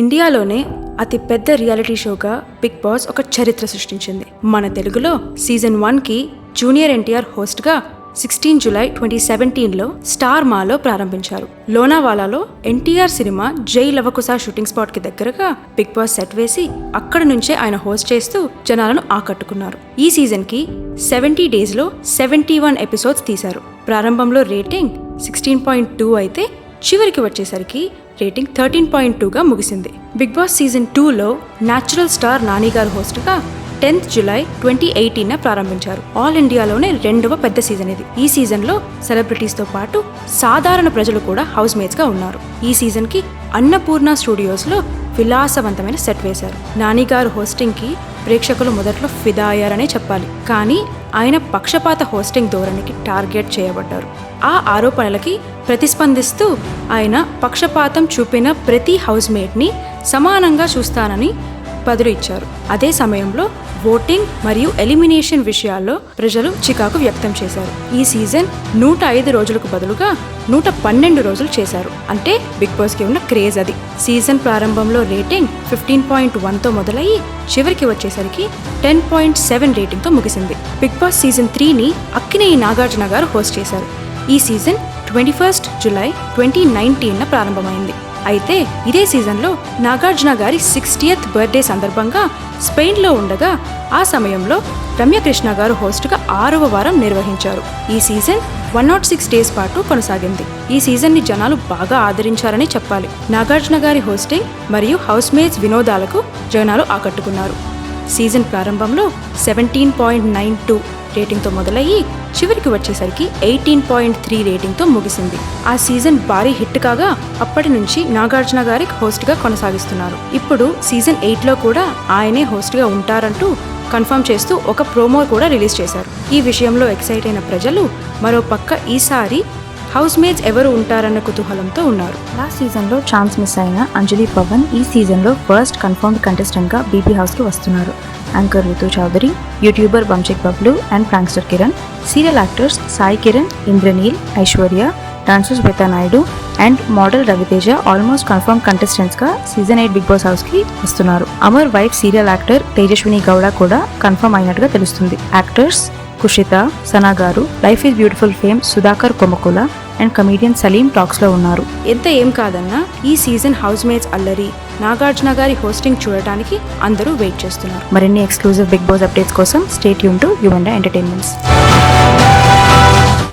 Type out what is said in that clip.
ఇండియాలోనే అతి పెద్ద రియాలిటీ షోగా బిగ్ బాస్ ఒక చరిత్ర సృష్టించింది. మన తెలుగులో సీజన్ 1కి జూనియర్ ఎన్టీఆర్ హోస్ట్గా 16 జూలై 2017లో స్టార్ మాలో ప్రారంభించారు. లోనావాలాలో ఎన్టీఆర్ సినిమా జై లవకుశ షూటింగ్ స్పాట్ కి దగ్గరగా బిగ్ బాస్ సెట్ వేసి అక్కడ నుంచే ఆయన హోస్ట్ చేస్తూ జనాలను ఆకట్టుకున్నారు. ఈ సీజన్ కి 70 డేస్లో 71 ఎపిసోడ్స్ తీశారు. ప్రారంభంలో రేటింగ్ 16.2 అయితే చివరికి వచ్చేసరికి రేటింగ్ 13.2గా ముగిసింది. బిగ్ బాస్ సీజన్ 2లో న్యాచురల్ స్టార్ నాని గారు హోస్ట్గా 10th జూలై 2018 ప్రారంభించారు. ఆల్ ఇండియాలోనే రెండవ పెద్ద సీజన్ ఇది. ఈ సీజన్లో సెలబ్రిటీస్తో పాటు సాధారణ ప్రజలు కూడా హౌస్ మేట్స్గా ఉన్నారు. ఈ సీజన్కి అన్నపూర్ణ స్టూడియోస్లో విలాసవంతమైన సెట్ వేశారు. నాని గారు హోస్టింగ్కి ప్రేక్షకులు మొదట్లో ఫిదా అయ్యారనే చెప్పాలి. కానీ ఆయన పక్షపాత హోస్టింగ్ ధోరణికి టార్గెట్ చేయబడ్డారు. ఆ ఆరోపణలకి ప్రతిస్పందిస్తూ ఆయన పక్షపాతం చూపిన ప్రతి హౌస్ మేట్ని సమానంగా చూస్తానని బదులు ఇచ్చారు. అదే సమయంలో ఓటింగ్ మరియు ఎలిమినేషన్ విషయాల్లో ప్రజలు చికాకు వ్యక్తం చేశారు. ఈ సీజన్ 105 రోజులకు బదులుగా 112 రోజులు చేశారు. అంటే బిగ్ బాస్కి ఉన్న క్రేజ్ అది. సీజన్ ప్రారంభంలో రేటింగ్ 15.1తో మొదలయ్యి చివరికి వచ్చేసరికి 10.7 రేటింగ్తో ముగిసింది. బిగ్ బాస్ సీజన్ 3ని అక్కినేని నాగార్జున గారు హోస్ట్ చేశారు. ఈ సీజన్ 21 జూలై 2019 ప్రారంభమైంది. అయితే ఇదే సీజన్లో నాగార్జున గారి 60th బర్త్డే సందర్భంగా స్పెయిన్లో ఉండగా ఆ సమయంలో రమ్యకృష్ణ గారు హోస్ట్గా 6వ వారం నిర్వహించారు. ఈ సీజన్ 106 డేస్ పాటు కొనసాగింది. ఈ సీజన్ని జనాలు బాగా ఆదరించారని చెప్పాలి. నాగార్జున గారి హోస్టింగ్ మరియు హౌస్ మేట్స్ వినోదాలకు జనాలు ఆకట్టుకున్నారు. సీజన్ ప్రారంభంలో 17.92 రేటింగ్తో మొదలయ్యి చివరికి వచ్చేసరికి 18.3 రేటింగ్తో ముగిసింది. ఆ సీజన్ భారీ హిట్ కాగా అప్పటి నుంచి నాగార్జున గారి హోస్ట్గా కొనసాగిస్తున్నారు. ఇప్పుడు సీజన్ 8లో కూడా ఆయనే హోస్ట్గా ఉంటారంటూ కన్ఫర్మ్ చేస్తూ ఒక ప్రోమో కూడా రిలీజ్ చేశారు. ఈ విషయంలో ఎక్సైట్ అయిన ప్రజలు మరో పక్క ఈసారి హౌస్ మేట్స్ ఎవరు ఉంటారన్న కుతూహలంతో ఉన్నారు. లాస్ట్ సీజన్లో ఛాన్స్ మిస్ అయిన అంజలి పవన్ ఈ సీజన్లో ఫస్ట్ కన్ఫర్మ్డ్ కంటెస్టెంట్గా బీబీ హౌస్కి వస్తున్నారు. యాంకర్ రితు చౌదరి, యూట్యూబర్ వంశీక్ Bablu and prankster Kiran, serial actors Sai Kiran, Indraneel, Aishwarya, dancer Shweta Naidu and model Raviteja almost confirm కంటెస్టెంట్స్గా సీజన్ 8 బిగ్ బాస్ హౌస్కి వస్తున్నారు. Amar wife serial actor Tejaswini Gowda కూడా కన్ఫర్మ్ అయినట్టుగా తెలుస్తుంది. యాక్టర్స్ కుషిత, సనా గారు, life is beautiful fame Sudhakar Komakula and comedian Saleem టాక్స్లో ఉన్నారు. ఎంత ఏం కాదన్నా ఈ సీజన్ హౌస్ మేట్స్ అల్లరి నాగార్జున గారి హోస్టింగ్ చూడటానికి అందరూ వెయిట్ చేస్తున్నారు. మరిన్ని ఎక్స్క్లూజివ్ బిగ్ బాస్ అప్డేట్స్ కోసం స్టే ట్యూన్ టు యువెండా ఎంటర్టైన్మెంట్స్.